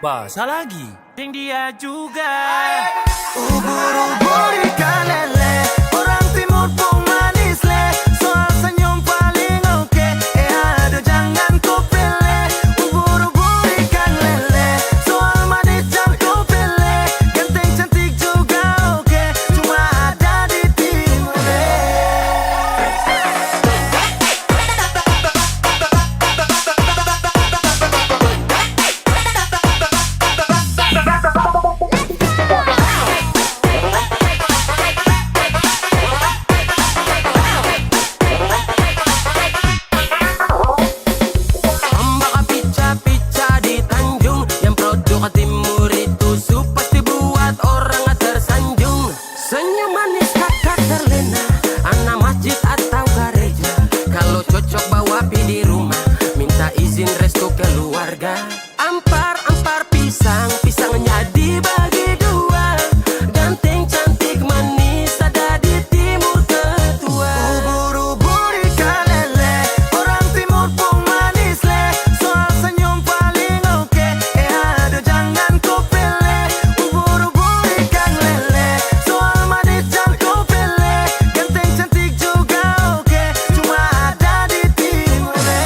Bahasa lagi yang dia juga. Ubur-ubur ikan lele, orang timur pun manis le. Soal senyum paling oke, aduh jangan kau pilih. Ubur-ubur ikan lele, soal manis jangan kau pilih. Ganteng cantik juga oke, cuma ada di timur le. Ampar-ampar pisang, pisangnya dibagi dua. Ganteng cantik manis ada di timur ketua. Ubur-ubur ikan lele, orang timur pun manis le. Soal senyum paling oke, aduh jangan kau pilih. Ubur-ubur ikan lele, soal manis jangan kau pilih. Ganteng cantik juga oke, cuma ada di timur le.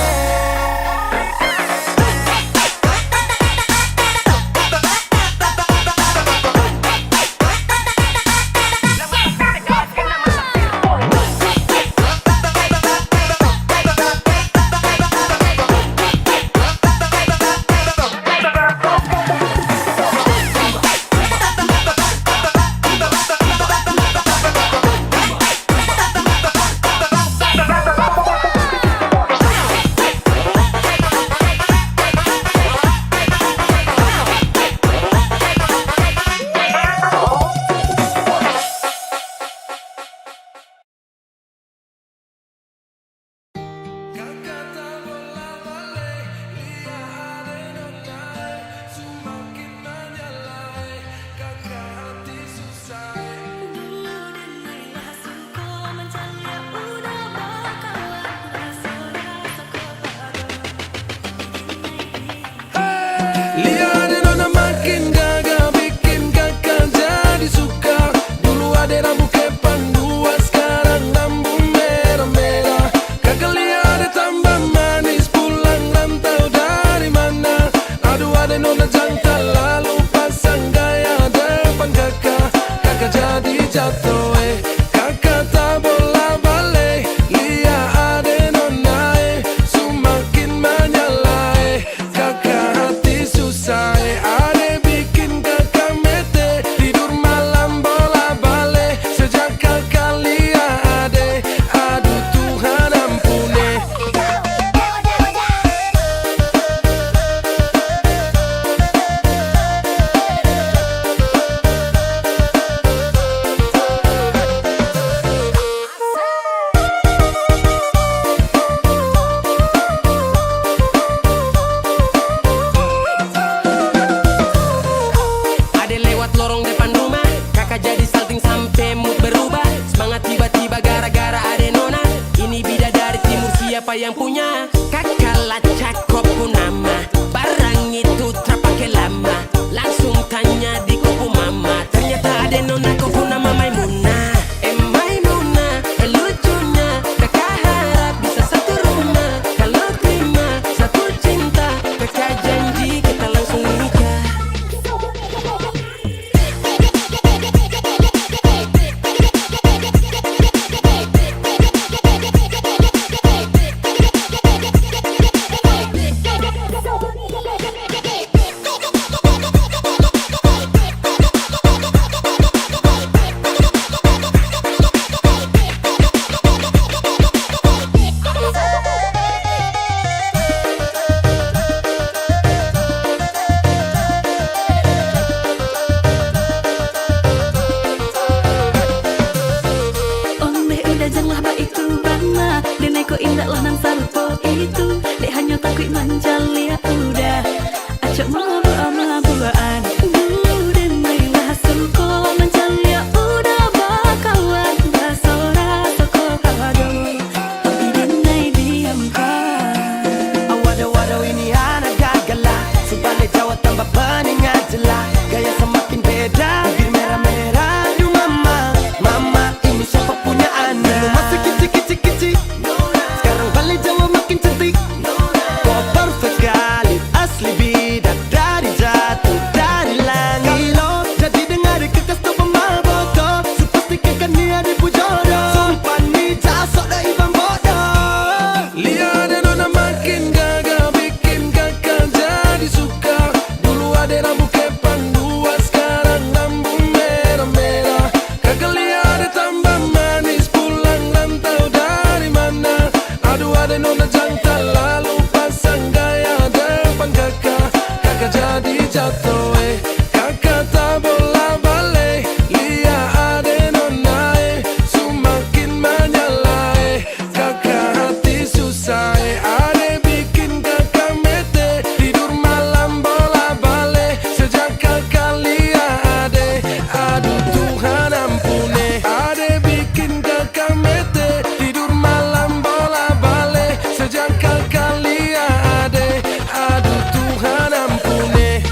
Lihat nona makin gagah, bikin kakak jadi suka. Dulu ada rambut kepang dua, sekarang rambut merah-merah. Kakak lihat tambah manis, pulang rantau dari mana? Aduh ada nona jantan, lalu pasang gaya depan kakak. Kakak jadi jatuh kakak tak bola balik. Lihat ada nona semakin menyala kakak hati susah ada bikin kakak mete. Tidur malam bola balik sejak kakak lihat ada. Aduh Tuhan ampuni. Ada lewat lorong depan rumah, kakak jadi salting sampai mood berubah. Semangat tiba-tiba gara-gara ada nona. Ini bidadari timur siapa yang punya? Kakak lacak kopu nama, barang itu terpakai lama. Langsung tanya di kopu mama, ternyata ada nona kopu nama Maimunah. Udah janganlah baik tu bana dan ko indah lah nang sarupo itu. Dek hanya takut manjalia udah. Acok mau ama-buaan. Dan mailah sungko manjalia udah bakawan. Basora soko kado. Tapi denai diam kan. Waduh ini anak gagala. Subalik Jawa tambah peningat jelas. Gaya semakin beda. Bibir merah-merah. Aduh mama ini siapa punya anak? Dulu masih kicik-kicik. Sekarang balik Jawa makin cantik. Kau perfect kali. Asli bidadari jatuh dari langit. Kalau jadi dengar kekas tu pemaboko. Sepastikan kan dia dipujodoh. Sumpah ni jasok dah ibang bodoh. Lihat dan nona makin gagah, bikin kakak jadi suka. Dulu ada rambut kepang dua, sekarang rambut merah-merah. Kakak lihat ada tambah manis, pulang rantau dari mana? Aduh ada nona jantan, lalu pasang gaya depan kakak. Kakak jadi jatuh, kakak tak bola balik. Lihat ada nona, semakin menyala, kakak hati susah, ada bikin kakak mete. Tidur malam bola balik, sejak kakak lihat ada. Aduh Tuhan ampuni, ada bikin kakak mete. Tidur malam bola balik, sejak kakak lihat ada. Aduh Tuhan ampuni.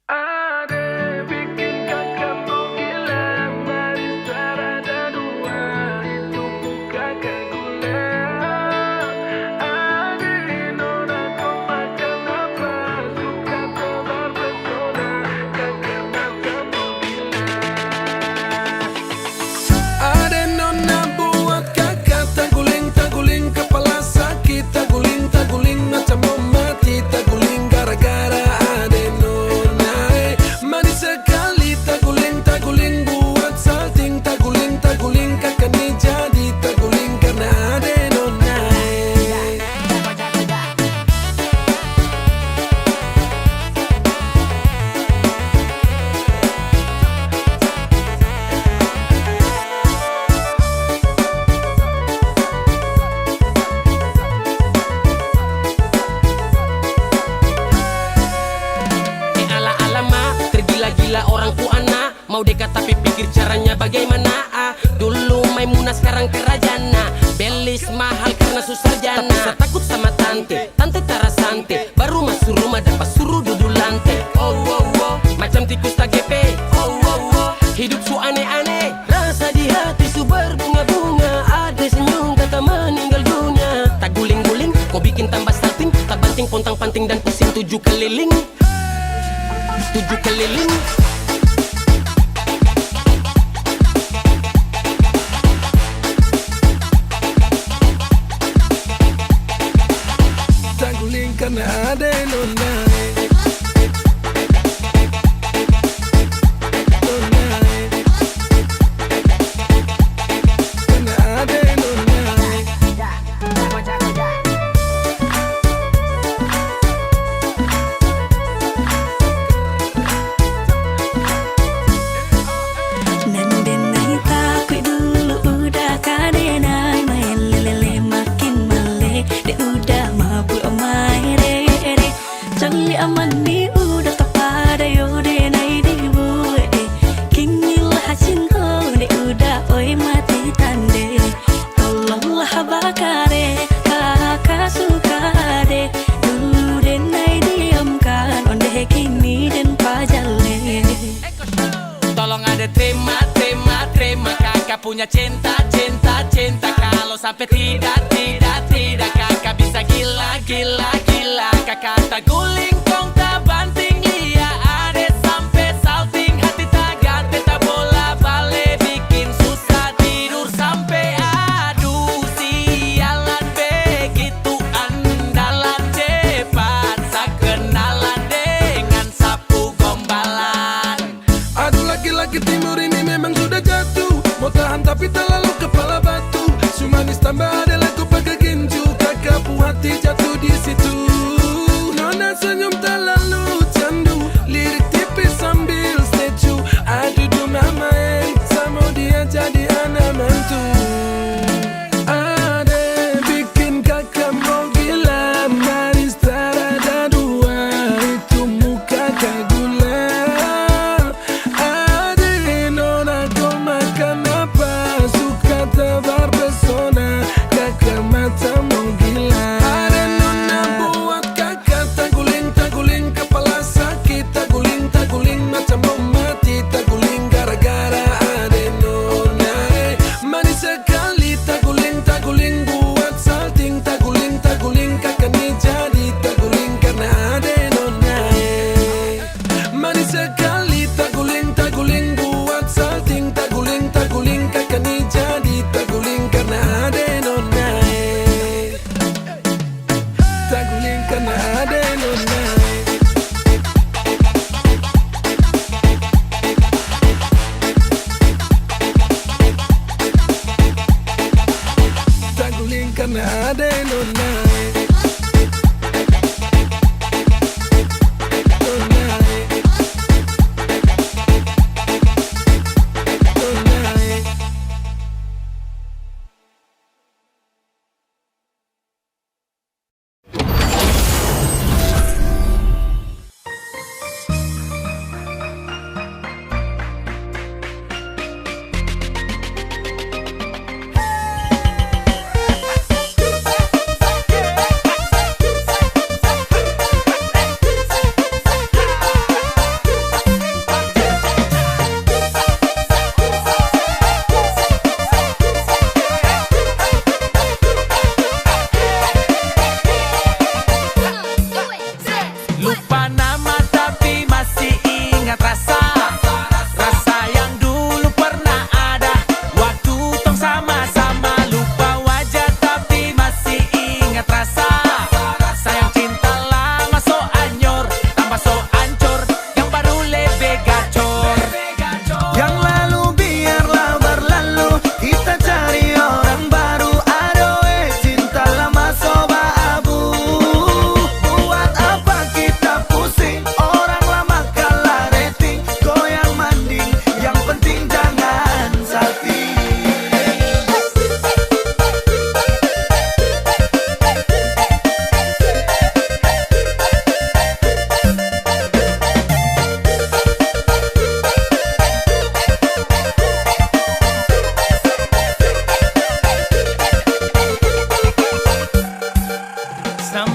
Ada bikin kakak tuh gila, manis ada dua, itu kakak gula. Ada nona kau makan apa, suka tebar pesona, kakak macam gila. Ada nona buat kakak tangguling kepala sakit, tangguling macam mau mati, tangguling gara-gara ada nona. Manis sekali tangguling buat salting, tangguling kakak ni jadi tangguling karena ada nona. Ala-alama, tergila-gila orang tua anak. Mau dekat tapi pikir caranya bagaimana. Dulu Maimunah sekarang kerajana. Belis mahal karena susah jana. Tapi saya takut sama tante Tara Sante. Baru masuk rumah dan pas suruh duduk lantai. Oh, macam tikus tak gepe. Oh, hidup su aneh-aneh. Rasa di hati su berbunga-bunga. Ada senyum kata meninggal dunia. Tak guling-guling, kau bikin tambah salting. Tak banting, pontang-panting dan pusing 7 keliling. 7 keliling. Tangguling karena ada nona. Karena ada nona. Nandenai takut dulu udah kadenai main lele makin male. Dek udah mabuk main re. Cali aman ni udah kepada yo denai dibu. Kini lah cinta dek udah oi mati tande. Tolonglah bakare kakak suka de. Dulu denai diamkan onde kini den pajale. Tolong ada terima kakak punya cinta kalau sampai tidak kakak bisa gila kakak tak guling kong tak banting lia ada sampai salting hati tak ganti tak bola balik bikin susah tidur sampai aduh sialan be Tambah ada lagu pakai ginju, kakak puas hati jatuh di situ. Nona senyum terlalu candu, lirik tipis sambil statue. Aduh mama sama dia jadi anak mantu. Ada bikin kakak mau gila, manis tak ada dua, itu muka kagula. Ada nona kau makan apa, suka tebar pesona, kakak mata mau gila. Ada nona buat kakak taguling-taguling, kepala sakit taguling-taguling, macam mau mati taguling gara-gara ada nona. Manis sekali taguling-taguling, buat salting taguling-taguling, kakak ni jadi taguling karena ada nona. Manis sekali taguling-taguling, buat salting taguling-taguling, kakak ni jadi taguling karena ada nona. Taguling karena ada nona. Taguling karena ada nona. Nona. Nona. Lupa nama tapi masih ingat rasa. Rasa yang dulu pernah ada waktu tong sama-sama. Lupa wajah tapi masih ingat rasa. Sayang cinta lama so anyor, tambah so ancur, yang baru lebih gacor. Yang lalu biarlah berlalu, kita cari orang baru. Adoe cinta lama soba abu. Buat apa kita pusing, orang lama kalah rating, goyang manding, yang penting jangan salting.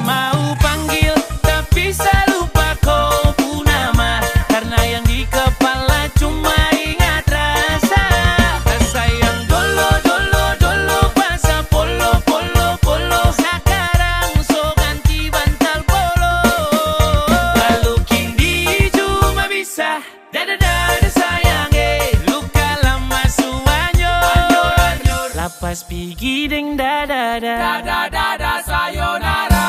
Mau panggil tapi saya lupa kau pun nama, karena yang di kepala cuma ingat rasa. Rasa yang dolo dolo dolo, bahasa polo polo polo, sekarang so ganti bantal polo. Lalu kini cuma bisa dada sayang, luka lama suanyur, lapas pigi deng dada sayonara.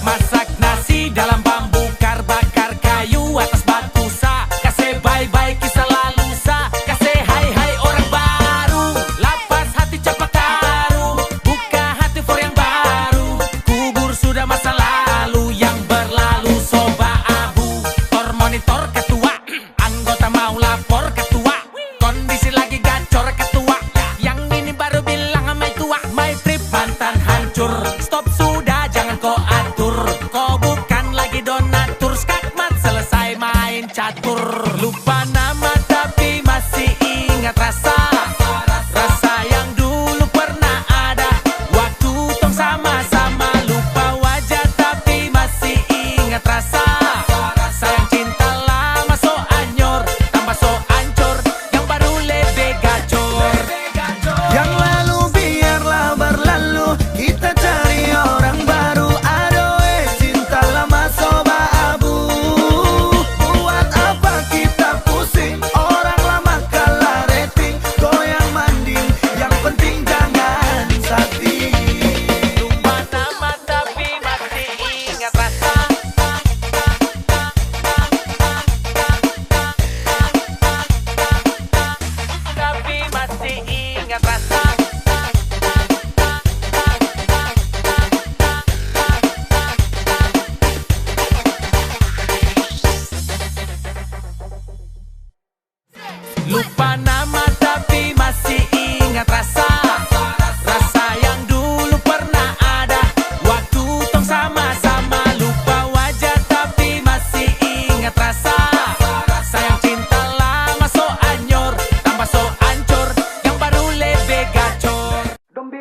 Masak nasi dalam bambu kar, bakar kayu atas batu sa. Kasih bye-bye kisah lalu sa, kasih hai-hai orang baru. Lapas hati cepat taruh, buka hati for yang baru. Kubur sudah masa lalu yang berlalu soba abu. Tor monitor ketua, anggota mau lapor ketua. Kondisi lagi gacor ketua, yang ini baru bilang sama tua. My trip mantan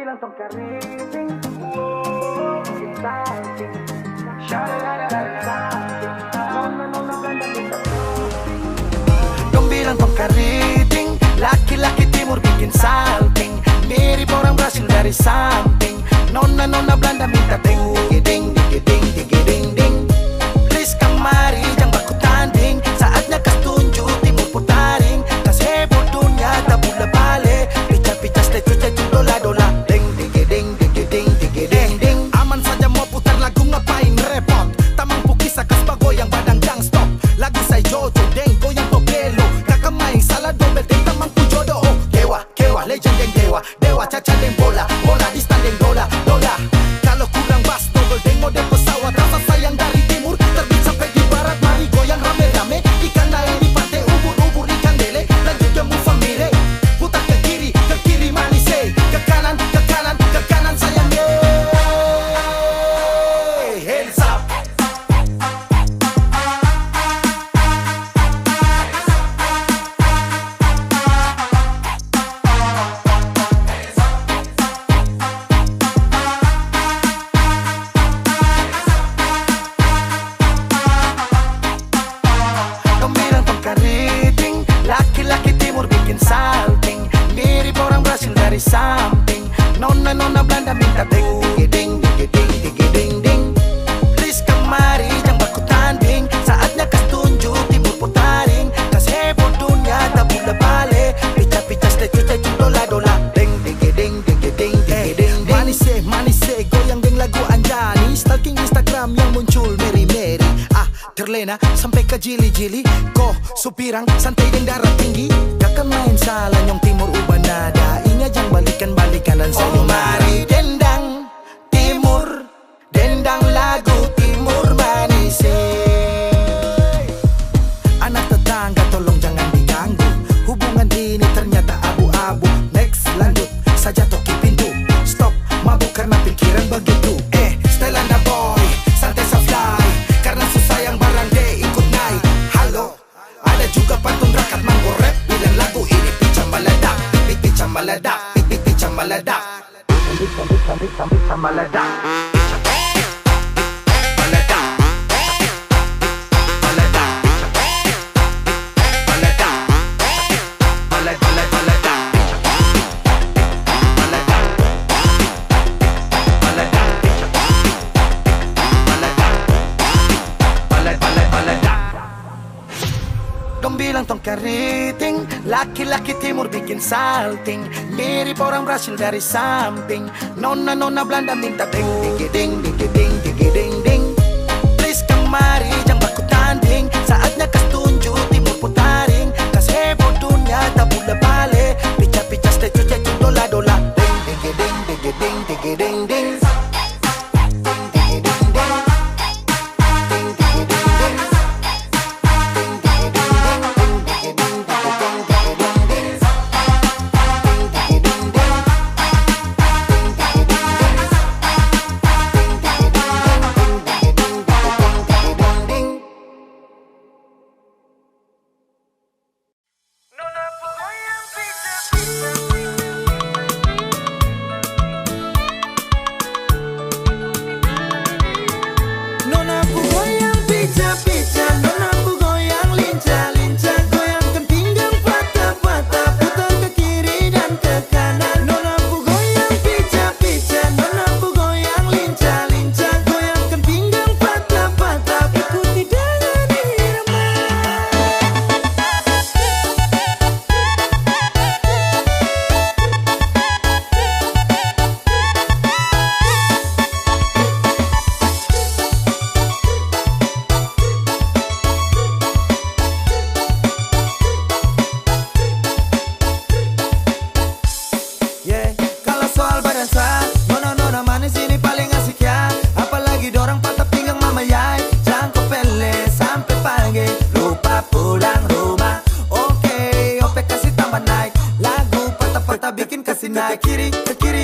Dong bilang tong keriting, laki-laki timur bikin salting, mirip orang Brasil dari samping. Nona Belanda minta ding digiding digiding digiding ding. Please kemari jangan baku tanding, saatnya kas tunjuk timur putaring. Kas heboh dunia tak bola balik, pica-pica statue dola ding digiding digiding digiding ding. Aman saja mau putar lagu ngapain repot, tamang pukisa kas bagoyang badang jang stop. Lagu saya Jojo deng goyang tobelo, kakak main salah dobel deng tamang ku jodoh. Oh kewa legend deng dewa caca deng bola di stand deng dola. Kalau kurang bass double deng model pesawat, rasa sayang dari timur terbit sampai di barat. Mari goyang rame-rame, ikan lain di pantai, ubur-ubur ikan lele, lanjut jamu famile. Putar ke kiri manis ke kanan sayang hands up. Dong bilang tong keriting, laki-laki timur bikin salting, mirip orang Brasil dari samping. Nona Belanda minta ding digiding digiding digiding ding. Please kemari jangan baku tanding, saatnya kas tunjuk timur putaring. Kas heboh dunia tak bola balik, pica-pica statue dola ding digiding digiding digiding ding. Manis goyang deng lagu Anjani, stalking Instagram yang muncul meri-meri. Terlena sampai ke jili-jili, kok supirang santai deng darah tinggi. Kakak main salah nyong timur ubah nada, ingat jang balikan dan saya mari dendang timur, dendang lagu timur manis. Anak tetangga tolong jangan diganggu, hubungan ini ternyata abu-abu. Next lanjut saja toki pintu, stop mabuk karena pikiran begitu. Style anda boy, santai sa fly, karena susah yang barang deh ikut naik. Halo, ada juga pantun rakat manggo rap, bilang lagu ini pica meledak, pica meledak, pica meledak, pica meledak. Dong bilang tong keriting, laki-laki timur bikin salting, mirip orang Brasil dari samping. Nona Belanda minta ding digiding digiding digiding ding. Please kemari jangan baku tanding, saatnya kas tunjuk timur putaring. Kas heboh dunia tak bola balik, pica-pica statue dola ding digiding digiding digiding ding.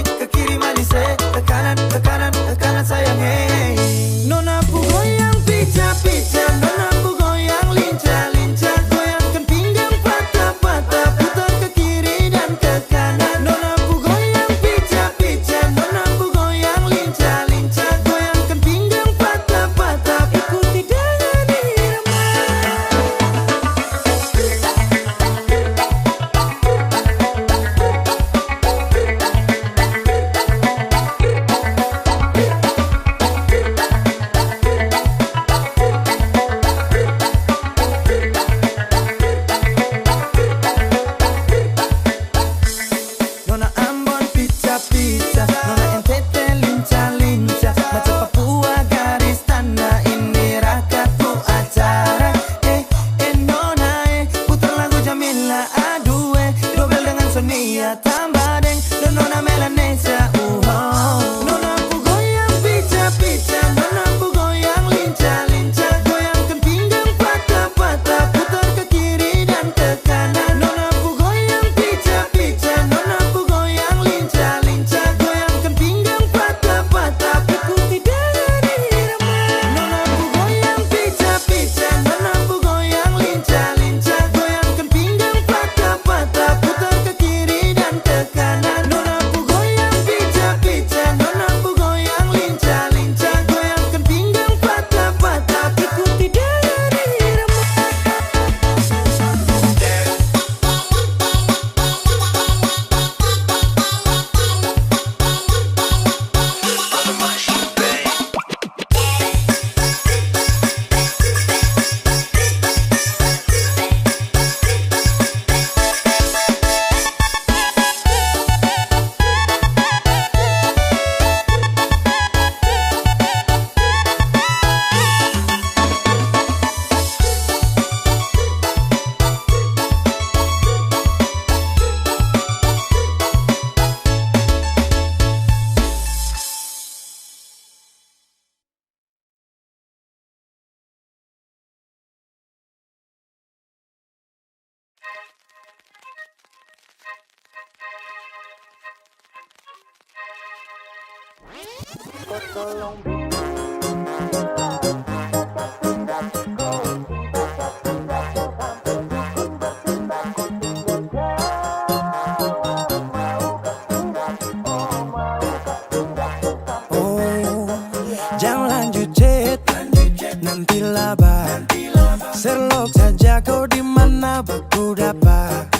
Ke kiri manis, ke kanan sayang Nona pu goyang pica-pica, nona pu goyang lincah-lincah, goyangkan pinggang patah-patah, putar ke kiri dan ke kanan. Nona pu goyang pica-pica, pica-pica, Nona NTT lincah-lincah, macam Papua garis tanah. Ini rakatku acara. Nona putar lagu Jamila, aduh dobel dengan Sonia, tambah deng dan Nona Melanesia. Nona aku goyang pica-pica, Nona aku goyang lincah-lincah, goyangkan pinggang patah-patah, putar ke kiri dan ke kanan. Nona aku goyang pica-pica, Nona aku goyang lincah-lincah, goyangkan pinggang patah-patah, ikuti dari irama. Nona aku goyang pica-pica, Nona aku goyang lincah-lincah, goyangkan pinggang patah-patah, putar ke kiri dan ke kanan. Nona aku goyang pica-pica, Nona aku goyang lincah-lincah, goyangkan pinggang patah-patah, ikuti dari irama. Jangan lanjut chat, nanti laba. Serlok saja kau di mana baku dapat.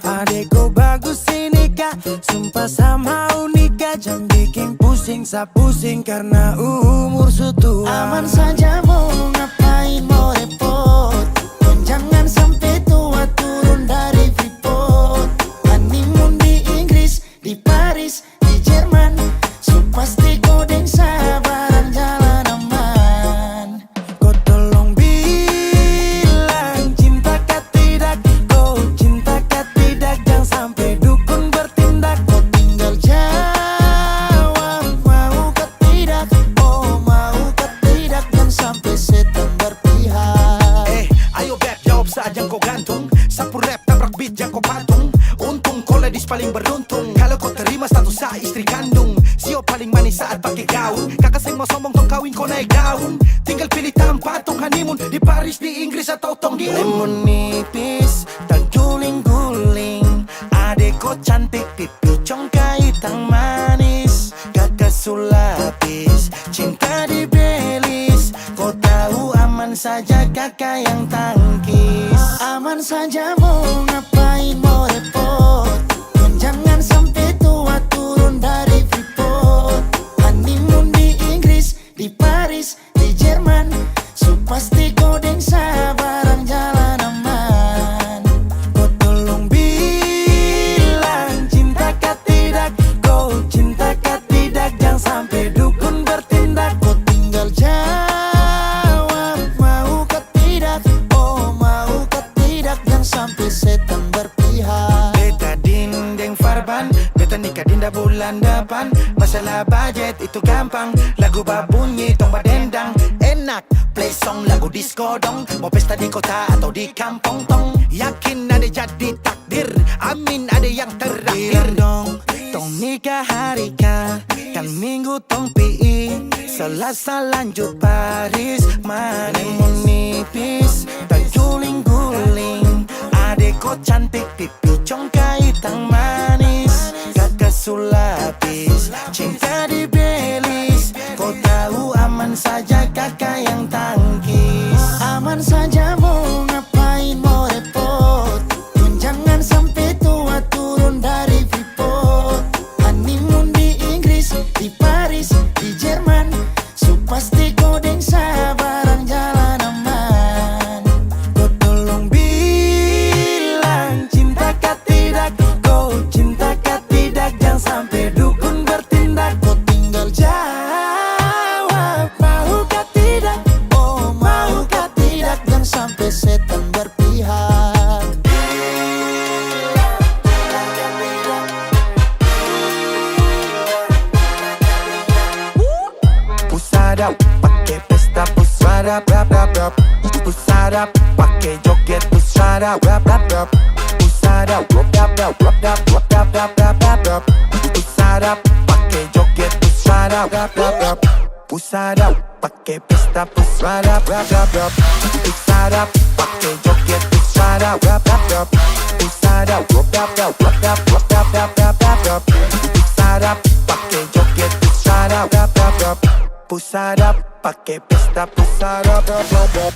Adekku bagus ini kak, sumpah sama unika. Jangan bikin pusing, pusing karena umur sutua. Aman saja mau ngapain mau repot, dan jangan sampai tua turun dari Freeport. Honeymoon di Inggris, di Paris, di Jerman, so pasti kau deng sabaran jalan aman. Kau tolong bilang cinta kah tidak, kau cinta kah tidak, jangan sampai dukun bertindak. Kau tinggal jawab mau kah tidak, oh mau kah tidak, jangan sampai setan berpihak. Ayo beb jawab saja kau gantung, sapu rap tabrak beat jangan kau patung. Untung kau ladies paling beruntung, kalau kau terima status saya istri kandung. Sio paling manis saat pakai gaun, kakak saya mau sombong tong kawin kau naik daun. Tinggal pilih tempat tong honeymoon, di Paris, di Inggris atau tong di Lemon nipis, tak guling-guling, adek kau cantik, pipi congkai tang manis. Kakak sulapis, cinta di Belis, kau tahu aman saja kakak yang tangkis. Aman saja mau ngapain mau repot, dan jangan sampai tua turun dari Freeport. Honeymoon di Inggris, di Paris, di Jerman, so pasti kau deng sabaran jalan aman. Kau tolong bilang cinta kah tidak, kau cinta kah tidak, jangan sampai dukun bertindak. Kau tinggal jawab mau kah tidak, oh mau kah tidak, jangan sampai setan berpihak. Beta dinding farban, beta nikah dinda bulan depan. Masalah budget itu gampang, lagu babunyi tong badendang. Enak play song lagu disco dong, mau pesta di kota atau di kampung tong. Yakin ada jadi takdir, amin ada yang terakhir. Bilang dong, tong nikah hari kan minggu tong PI, Selasa lanjut Paris. Mana mau nipis, tak guling-guling, adek kau cantik, pipi congkai tang manis. Kakak sulapis, cinta di Belis, kau tahu aman saja kakak yang tangkis. Aman saja mau ngapain mau repot, dan jangan sampai tua turun dari Freeport. Honeymoon di Inggris, di Paris, di Jerman, so pasti kau deng sabaran jalan aman. Kau tolong bilang cinta kah tidak, kau cinta pesta pusara rap rap rap. Pusara pakai joget pusara rap rap rap. Pusara rap rap rap rap rap rap rap rap rap rap. Pusara pakai joget pusara rap rap rap. Pusara pakai pesta pusara rap rap rap. Pusara pakai joget pusara rap rap rap. Pusara rap rap rap rap rap rap rap rap rap rap. Pusara pakai joget pusara rap rap rap. Pusara pakai pesta pusara rap rap rap.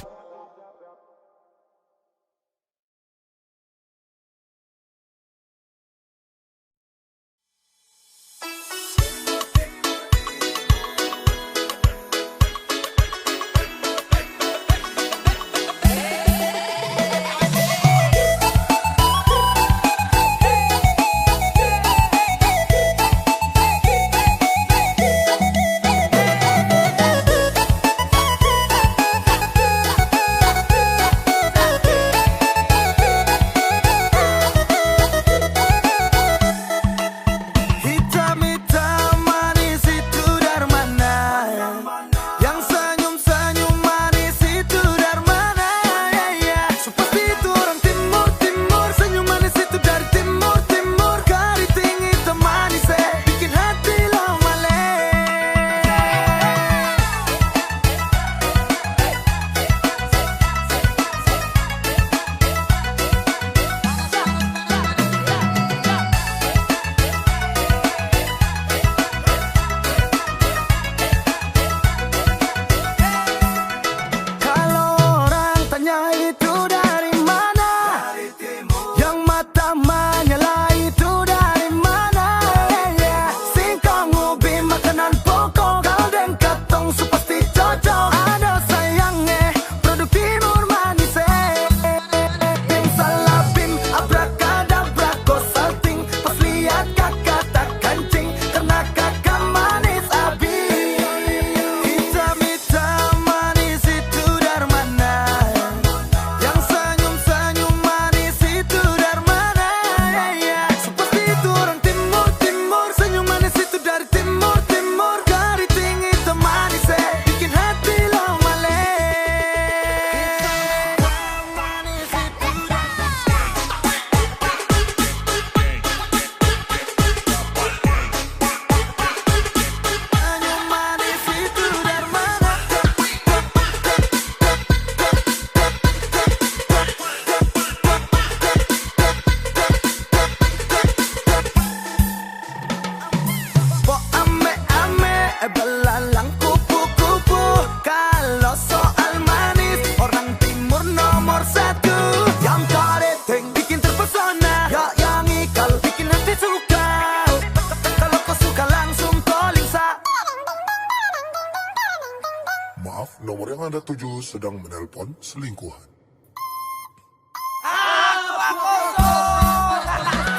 Nomor yang Anda tuju sedang menelpon selingkuhan.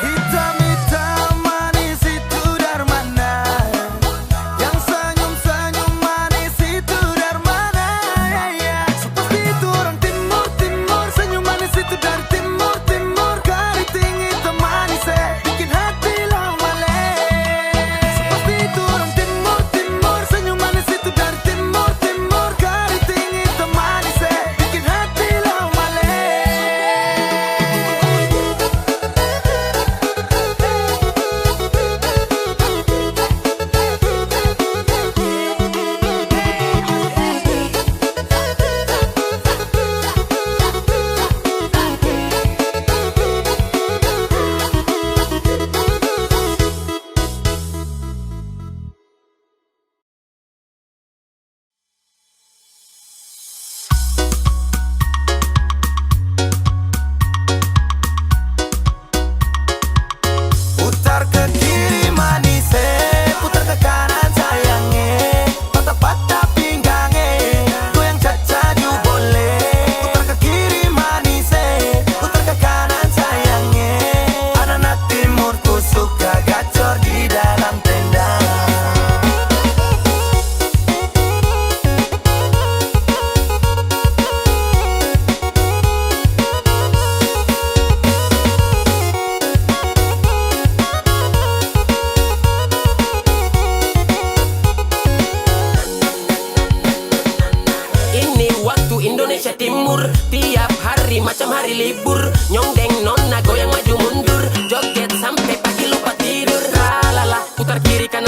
Hitam-hitam manis itu dari mana? Yang senyum-senyum manis itu dari mana? Pasti itu orang timur, timur. Senyum manis itu dari timur, timur. Keriting hitam manis bikin hati lomale. Pasti itu orang timur, timur. Senyum manis itu dari timur, timur. Keriting hitam manis bikin hati lomale.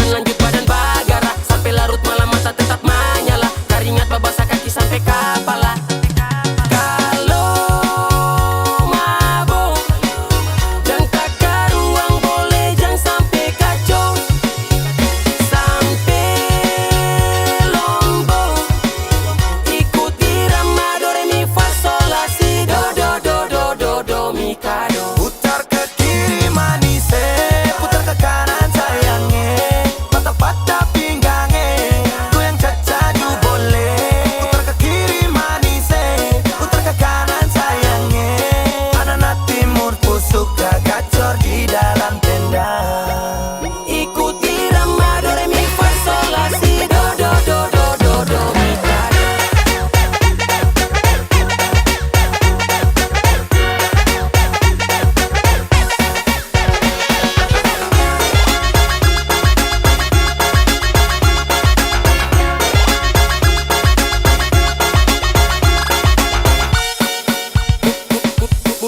jalan lanjut badan bagara. Sampai larut malam mata tetap menyala, keringat babasa kaki sampai kepala. Kalau mabuk jangan takar ruang, boleh jangan sampai kacau. Sampai lombok ikut irama do re mi fa sol la si do do do do do do mi ka do. Putar ke kiri manis, putar ke kanan sayangnya, patah-patah pinggangnya, goyang cacadu boleh. Putar ke kiri manis, putar ke kanan sayangnya, anak timur ku suka gacor di dalam tenda. Ikut irama do re mi fa sol la si do do do do do do mi ka do.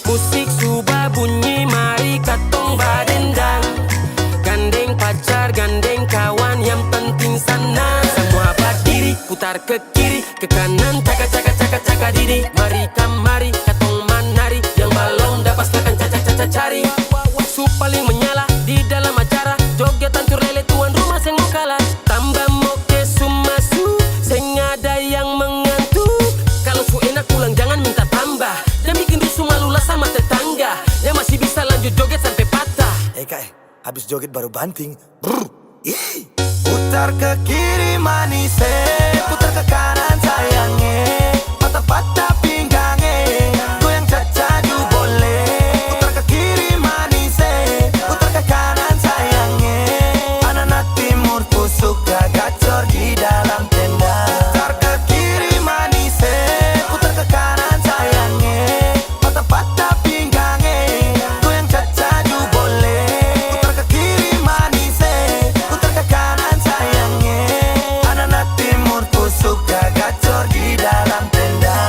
Musik sudah bunyi, mari katong badendang. Gandeng pacar, gandeng kawan, yang penting senang. Semua berdiri, putar ke kiri, ke kanan, caka caka caka caka diri. Mari kamari, katong manari, yang balong dapat silakan caca caca cari. Su paling menyala di dalam acara, joget hancur lele tuan rumah seng mau kalah. Tambah moke sumasu, seng ada yang mengantuk. Kalau su enak pulang jangan minta tambah, dan bikin rusuh malulah sama tetangga. Yang masih bisa lanjut joget sampai patah. Kak, habis joget baru banting. Brr. Ih. Putar ke kiri manis, putar ke kanan sayangnya, patah-patah pinggangnya, goyang cacadu boleh. Putar ke kiri manis, putar ke kanan sayangnya, anak timur ku suka gacor di dalam tenda. Putar ke kiri manis, putar ke kanan sayangnya, patah-patah pinggangnya, goyang cacadu boleh. Putar ke kiri manis, putar ke kanan sayangnya, anak timur ku suka gacor di dalam tenda.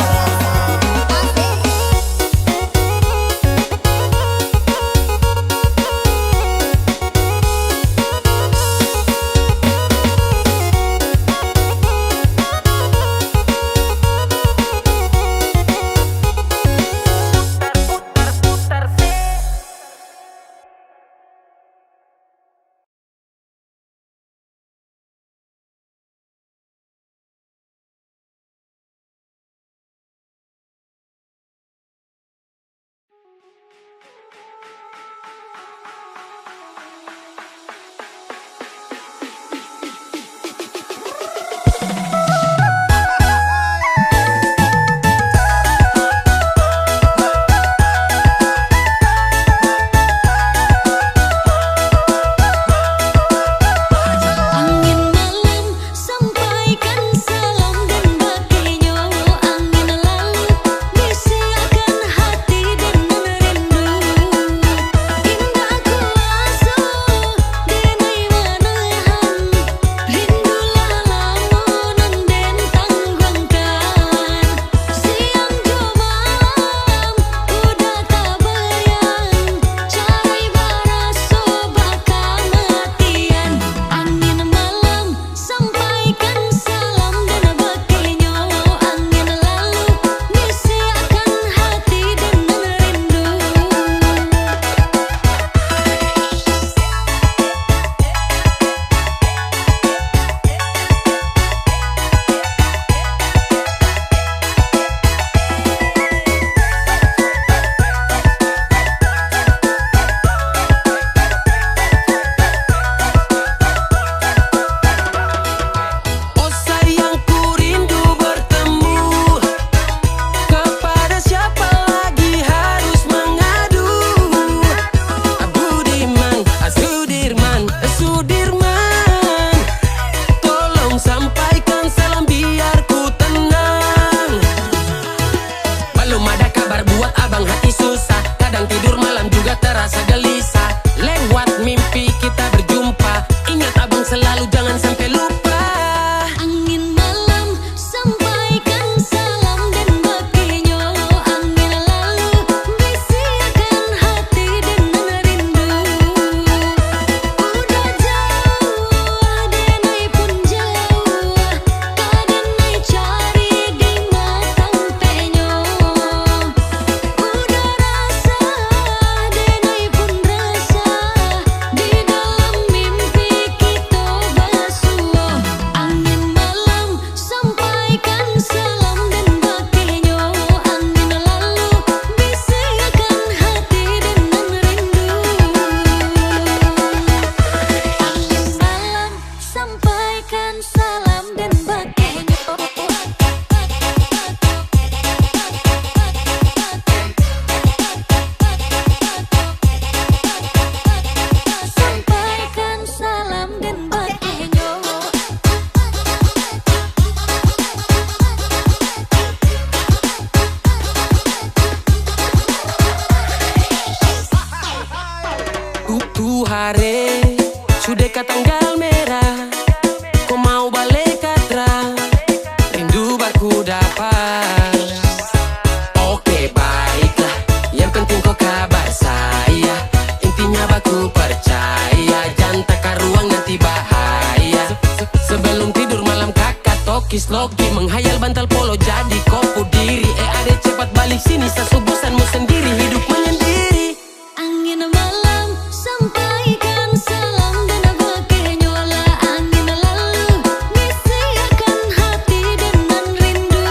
Loki menghayal bantal polo jadi kopu diri. Ade cepat balik sini, sasubusanmu sendiri, hidup menyendiri. Angin malam sampaikan salam dan bakenyola. Angin lalu bisikan hati dengan rindu.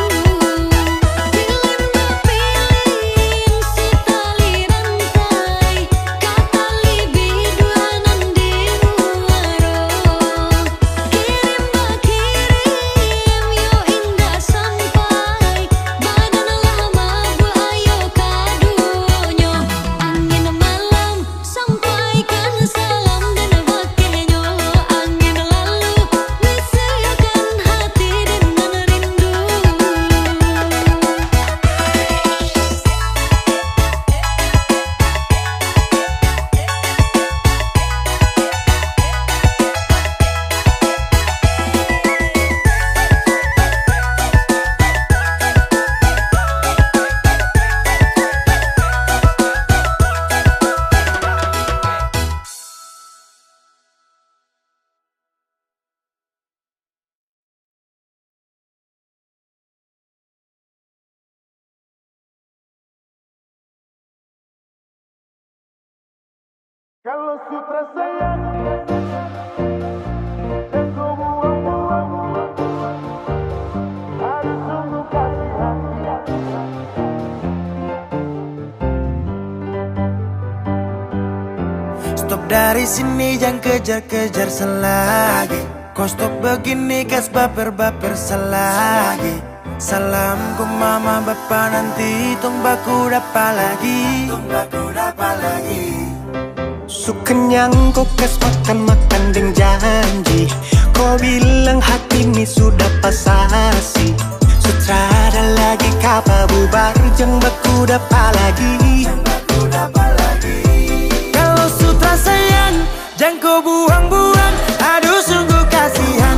Pilih pilih si tali rantai, kata libiduanan di muaro. Kirim kirim yo indah sampai badan lama ayo kaduonyo. Angin malam sampaikan salam dan bakenyola. Angin lalu bisikan hati dengan rindu. Kalau sutra sayang dan kau buang-buang, harus sungguh kasihan. Stop dari sini, jangan kejar-kejar selagi. Kau stop begini, gas baper-baper selagi. Salam ke mama bapa nanti, tong baku dapat lagi. Su kenyang kau kas makan-makan deng janji. Kau bilang hati ini sudah pasasi. Sutrada lagi kapa bubar, jeng baku dapat lagi. Kalau sutra sayang, jangan kau buang-buang. Aduh sungguh kasihan,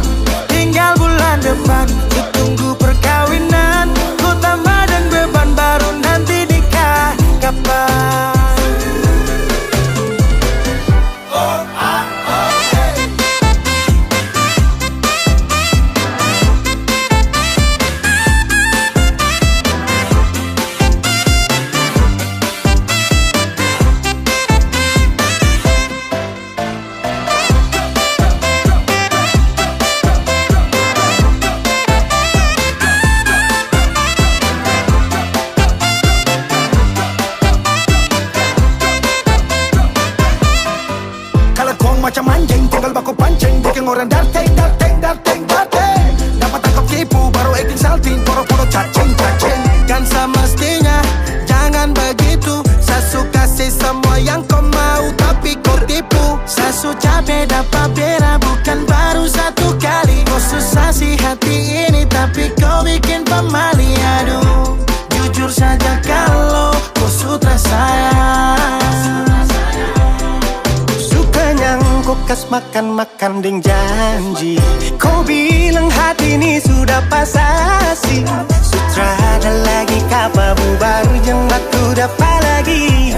tinggal bulan depan. Ku tunggu perkawinan, ku tambah dan beban baru nanti nikah. Kapan? Macam anjing, tinggal baku pancing, bikin orang darting. Dapat tangkap tipu, baru acting salting, poro-poro cacing. Kan semestinya jangan begitu. Sasu kasih semua yang kau mau, tapi kau tipu. Sasu capek dapat bera, bukan baru satu kali. Kau susah sih hati ini, tapi kau bikin pemali. Aduh, jujur saja kalau kau sutra sayang. Kau kas makan-makan deng janji. Kau bilang hati ini sudah pasasi. Sutrada lagi kapa bubar, jeng batu dapat lagi.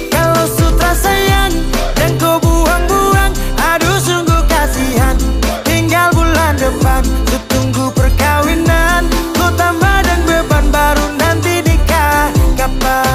Kalau sutra sayang dan kau buang-buang, aduh sungguh kasihan. Tinggal bulan depan, ku tunggu perkawinan. Ku tambah dan beban baru nanti nikah. Kapan?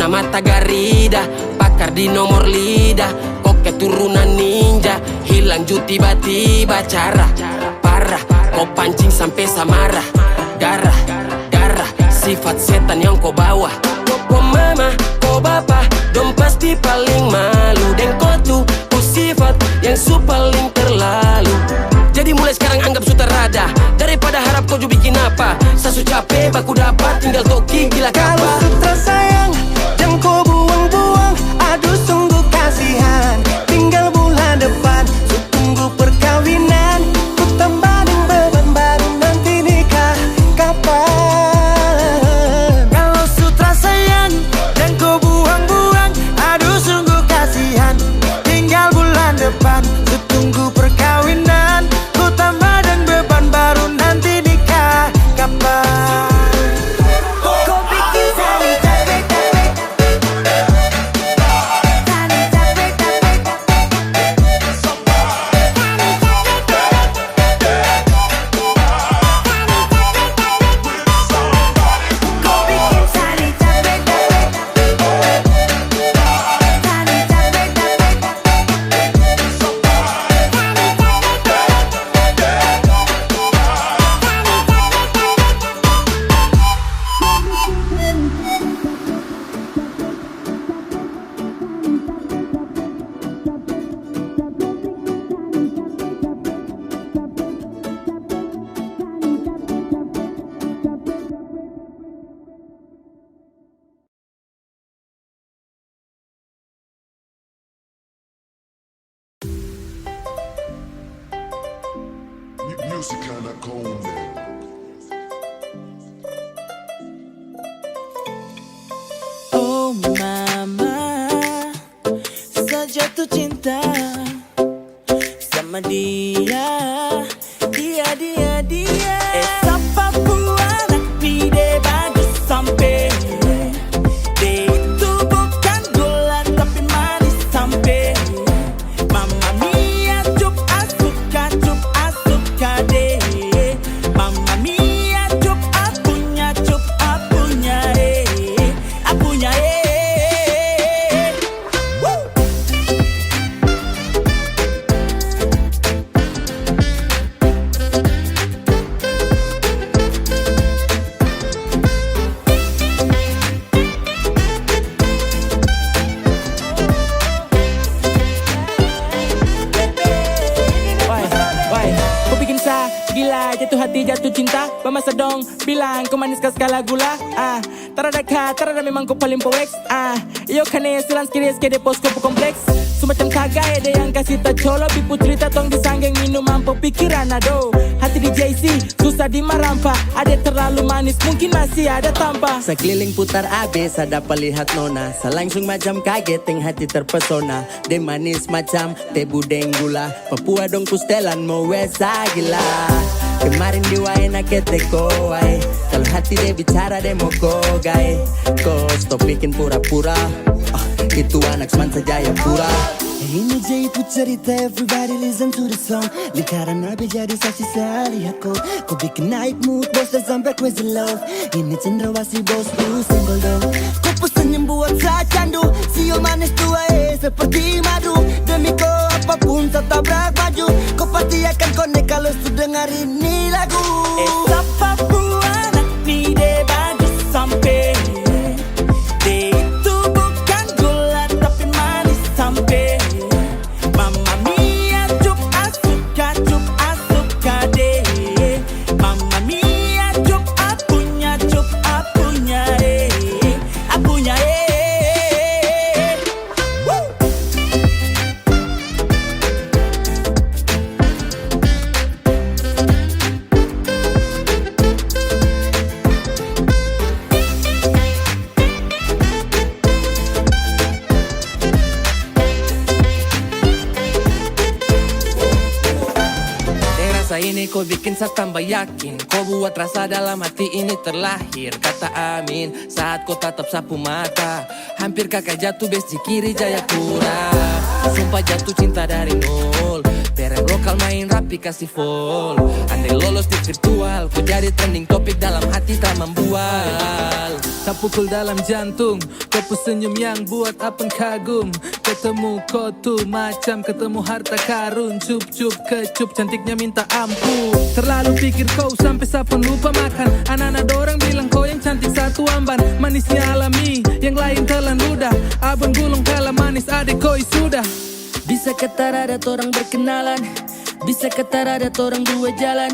Mata Garida, pakar di nomor lidah. Kok keturunan ninja, hilang ju tiba-tiba. Cara parah, kau pancing sampai samarah. Garah, sifat setan yang kau bawa. Kau mama, kau bapa, dong pasti paling malu. Dan kau tuh sifat yang su paling terlalu. Jadi mulai sekarang anggap sutarada, daripada harap kau ju bikin apa. Sasu capek, baku dapat, tinggal toki gila kapa. Kalau sutra sayang, jangan kau buang-buang. Aduh sungguh kasihan, tinggal bulan depan. Su tunggu music kinda cold, man. Oh mama, saya jatuh cinta sama dia. Sapa buana pide bagus sampai. Dia itu bukan gula tapi manis sampai. Mamma mia, cup asuka deh. Mamma mia, cup apunya apunya Woo! Why? Kau bikin saya gila, jatuh hati, jatuh cinta. Pemasa dong, bilang kau manis kah skala gula. Tarada memang kau paling powex. Iyo kane silang skiri de pos kau kompleks. Semacam kagak ada yang kasih tak colo. Bipu cerita tong disanggeng minum mampu pikiran ado. Hati di JC, susah dimarampa. Ada terlalu manis, mungkin masih ada tanpa. Sekeliling putar abis, ada pelihat nona. Selangsung macam kaget, yang hati terpesona. De manis macam teh budeng gula. Papua dong pustelan mau wesa gila. Kemarin di waena keteko ay. Kalau hati dia bicara dia mau gay. Kau stop bikin pura-pura. Itu anak semansa Jayapura. Ini Jaipu cerita, everybody listen to the song. Lingkaran api jadi saksi sehari aku. Kau bikin naik mood, bos dan sampai crazy love. Ini cendrawasih bos, single dong. Kau pesenyum buat saya candu. Sio manis tua seperti madu. Demi kau apapun tetap maju. Kau pasti akan connect kalau sudah dengar ini lagu. Sapa buana pide bagus sampai. Dia itu bukan gula tapi manis sampai. Mamma mia, cup asuka deh. Mamma mia, cup apunya Woo! Rasa ini kau bikin saya tambah yakin. Kau buat rasa dalam hati ini terlahir. Kata amin saat kau tatap sapu mata. Hampir kakak jatuh besti kiri Jayapura. Sumpah jatuh cinta dari nol. Pereng lokal main rapi kasih full. Andai lolos di virtual, kau jadi trending topik dalam hati tak membual. Tak pukul dalam jantung, kau senyum yang buat apeng kagum. Ketemu kau tuh macam ketemu harta karun. Cup kecup cantiknya minta ampun. Terlalu pikir kau sampai sapun lupa makan. Anak-anak dorang bilang kau yang cantik satu amban. Manisnya alami, yang lain telan ludah. Abang gulung kalah manis adek koi sudah. Bisa kata ada orang berkenalan. Bisa kata ada orang dua jalan.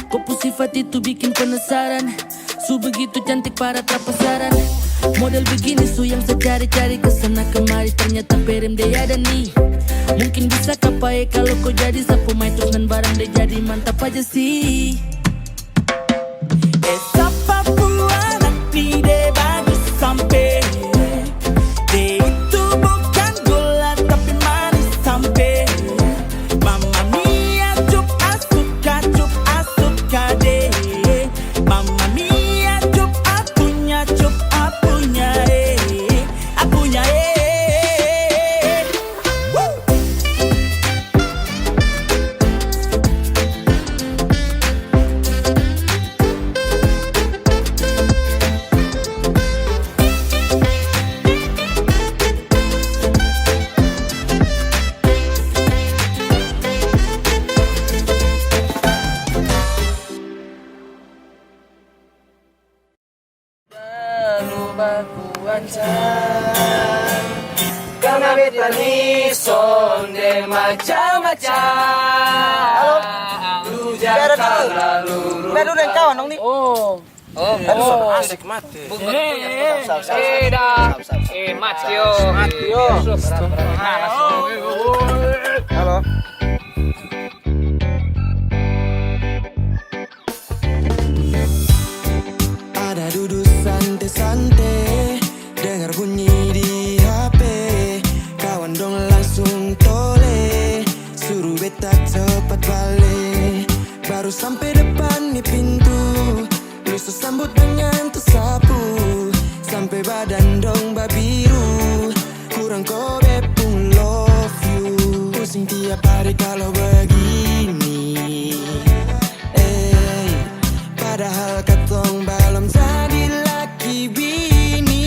Kau sifat itu bikin penasaran. Su begitu cantik para tak pasaran. Model begini su yang saya cari-cari kesana kemari. Ternyata perem dia ada nih. Mungkin bisa kapai kalau kau jadi sapu main terus dan barang dia jadi mantap aja sih. Sapa buana pide bagus sampai. Dia itu bukan gula tapi manis sampai. Mamma mia, cup asuka deh. Mamma mia, cup apunya Woo! Karena beta ni sonde macam-macam. Halo. Biar dan kawan dong nih. Asik mati. Matio. Halo. langsung tole, suruh beta cepat balik. Baru sampai depan nih pintu, lu sambut dengan tuh sapu. Sampai badan dong babiru, kurang kobe pun love you. Pusing tiap hari kalau begini, padahal katong belum jadi laki bini.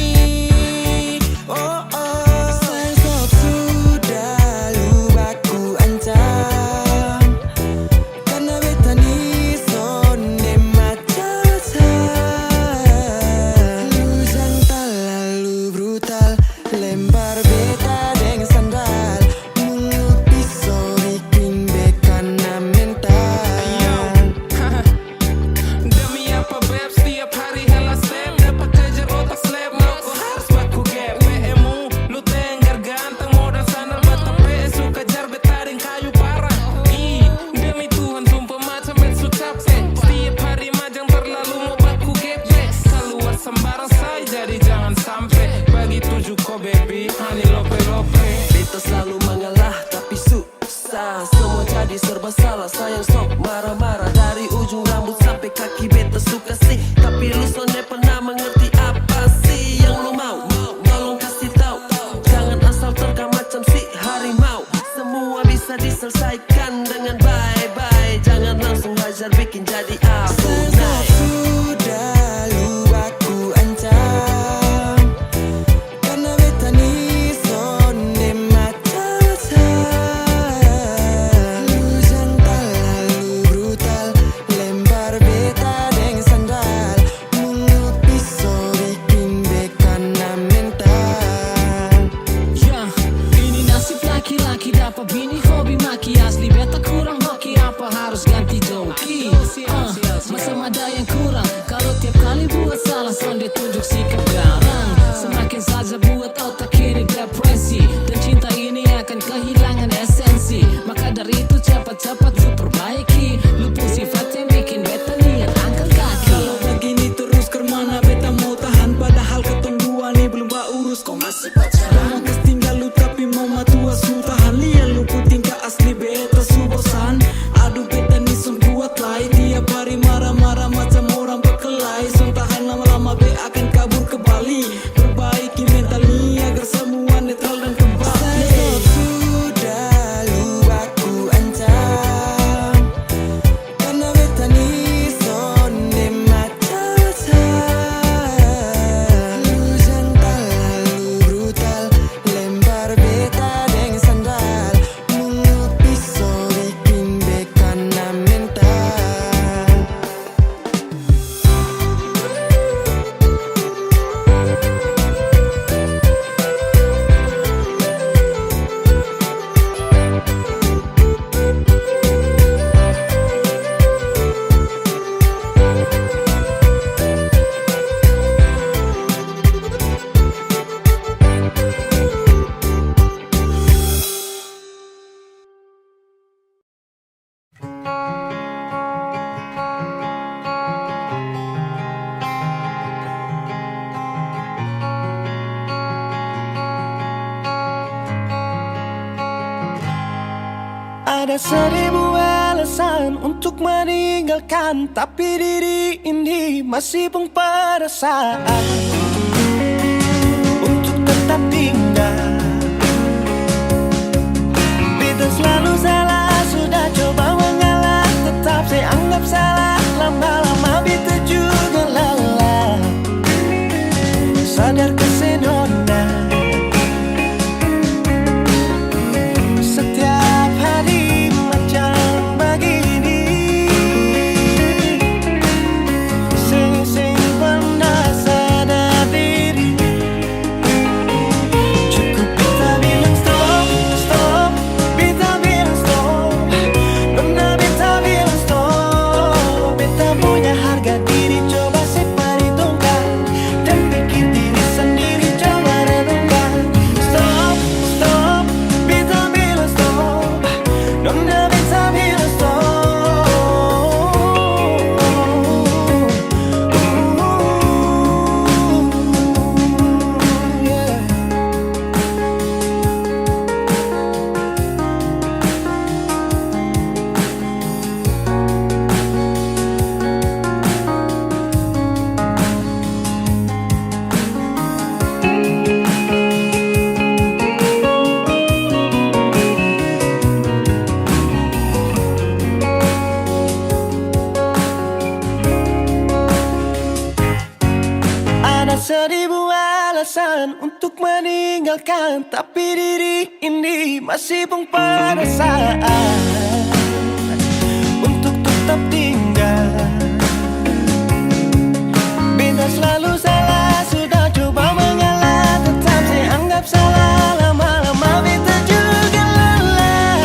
Oh oh, sayang sok sudah lu baku ancam, karena beta ni sonde macam-macam. Lu jangan terlalu brutal, lempar beta dengan sandal. Mulut pisau bikin beka na mental. Demi apa beb setiap hari hela sep, dapat kejar otak slap. Mau ku harus baku gap PMU, lu tenggar ganteng modal sandal bata PS. Suka jar betaring kayu parah. Demi Tuhan sumpah macam bensu capek. Setiap hari majang terlalu mau baku gap. Keluar sembarang say, jadi jangan sampai bagi tujuh ko baby, honey lope-lope. Beta selalu mengalah tapi susah, semua jadi serba salah. Sayang sok marah-marah dari ujung rambut sampai kaki. Beta suka sih, tapi lu sonde pernah mengerti apa sih yang lu mau. Tolong kasih tahu, jangan asal terkam macam si harimau. Semua bisa diselesaikan dengan bye-bye, jangan langsung hajar bikin jadi abu. Sudah lu aku ancam, karena beta ni sonde macam-macam. Lu jangan terlalu brutal, lempar beta dengan sandal. Mulut pisau bikin beka na mental. Ya, ini nasib laki-laki dapat bini hobi maki. Asli beta kurang hoki, apa harus ganti joki? Masa ada yang kurang, kalau tiap kali buat salah sonde tunjuk sikap garang. Semakin saja buat otak ini depresi, dan cinta ini akan kehilangan esensi. Maka dari itu cepat-cepat lu perbaiki. Lu pun sifat yang bikin beta niat angkat kaki. Kalau begini terus kemana beta mau tahan, padahal ketong dua nih belum urus. Kau masih pacaran, mau tinggal lu tapi mau matua su tahan. Lihat lu pun tingkah asli beta su bosan. Aduh beta nih sun kuat lai, tiap hari marah-marah macam orang berkelahi. Sun tahan lama-lama be akan kabur ke Bali. Perbaiki mental ini agar semua netral dan kembali. Sudah lu aku ancam, karena beta ni sonde macam-macam. Lu jangan terlalu brutal, lempar beta dengan sandal. Mulut pisau bikin beka na mental. Ada seribu alasan untuk meninggalkan, tapi diri ini masih pun perasaan untuk tetap tinggal. Beta selalu salah, sudah coba mengalah, tetap saya anggap salah. Lama-lama beta juga lelah. Sadar kesenona, setiap hari macam begini. Sing-sing pernah sadar. memutuskan untuk meninggalkan, tapi diri ini masih pun pada saat untuk tetap tinggal. Beta selalu salah, sudah coba mengalah, tetap saya anggap salah. Lama-lama beta juga lelah.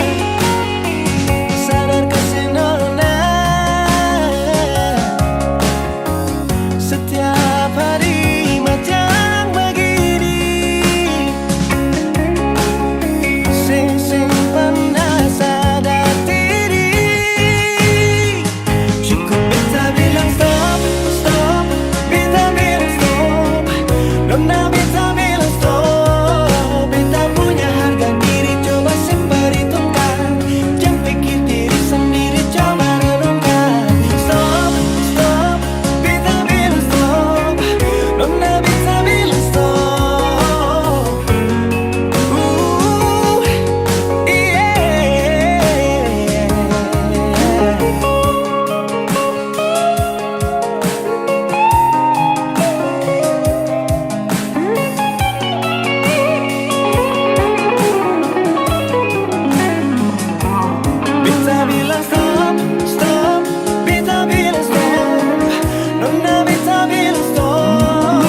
Sadar kasih nona, setiap hari macam begini. Sing pernah sadar diri. Cukup beta bilang stop, stop. Beta bilang stop. Nona beta bilang stop. Beta punya harga diri, coba semperhitungkan. Jangan pikir diri sendiri, coba renungkan. Stop, stop. Beta bilang stop. Nona beta bilang stop. Beta bilang stop, stop. Beta bilang stop. Nona beta bilang stop.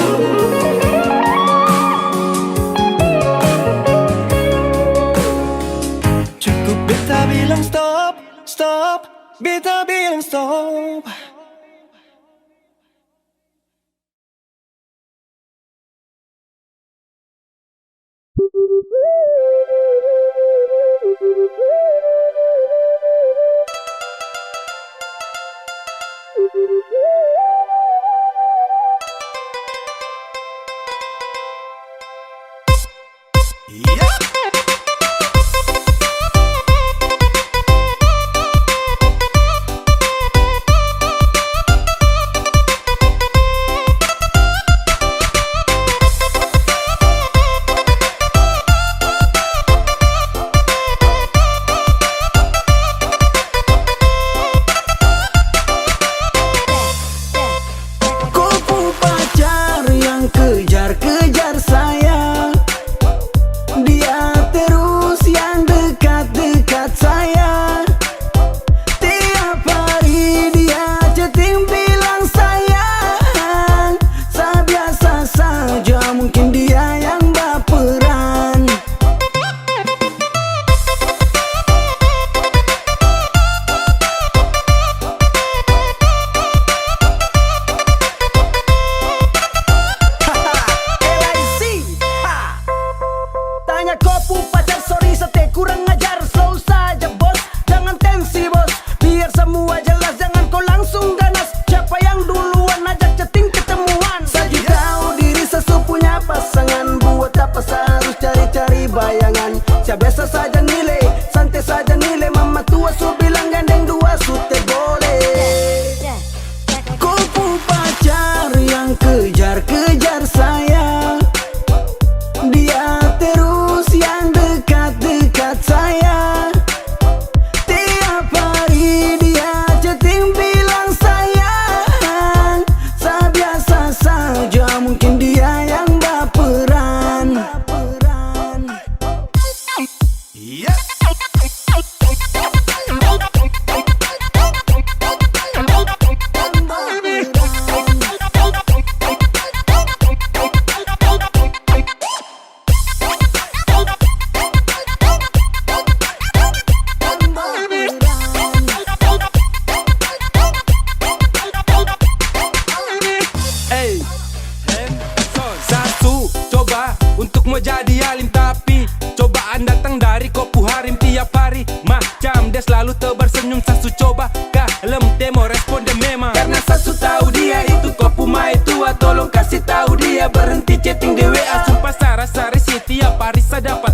Cukup beta bilang stop, stop. Beta bilang stop. Kupu pacar yang kejar-kejar saya. Dia terus yang dekat-dekat saya. Tiap hari dia chatting bilang sayang. Saya biasa saja, mungkin dia yang baperan. LIC, tanya kopu pacar, sorry sete kurang ajar. Slow saja bos, jangan tensi bos. Biar semua jelas, jangan kau langsung ganas. Siapa yang duluan ajak chatting ketemuan? Saya tahu diri saya punya pasangan. Buat apa saya harus cari-cari bayangan? Saya biasa saja nilai, santai saja nilai. Mama tua su bilang gandeng dua sute boleh. Kupu pacar yang kejar-kejar saya. Dia terus yang dekat-dekat saya. Tiap hari dia chatting bilang sayang. Saya biasa saja, mungkin dia yang baperan. Hey, satu coba untuk mau jadi alim, tapi cobaan datang dari kopu harim tiap hari. Macam dia selalu tebar senyum, sasu coba kalem temo respon dia memang. Karena sasu tahu dia itu kopu mai tua, tolong kasih tahu dia berhenti chatting di WA. Sumpah saya rasa risih tiap hari saya dapat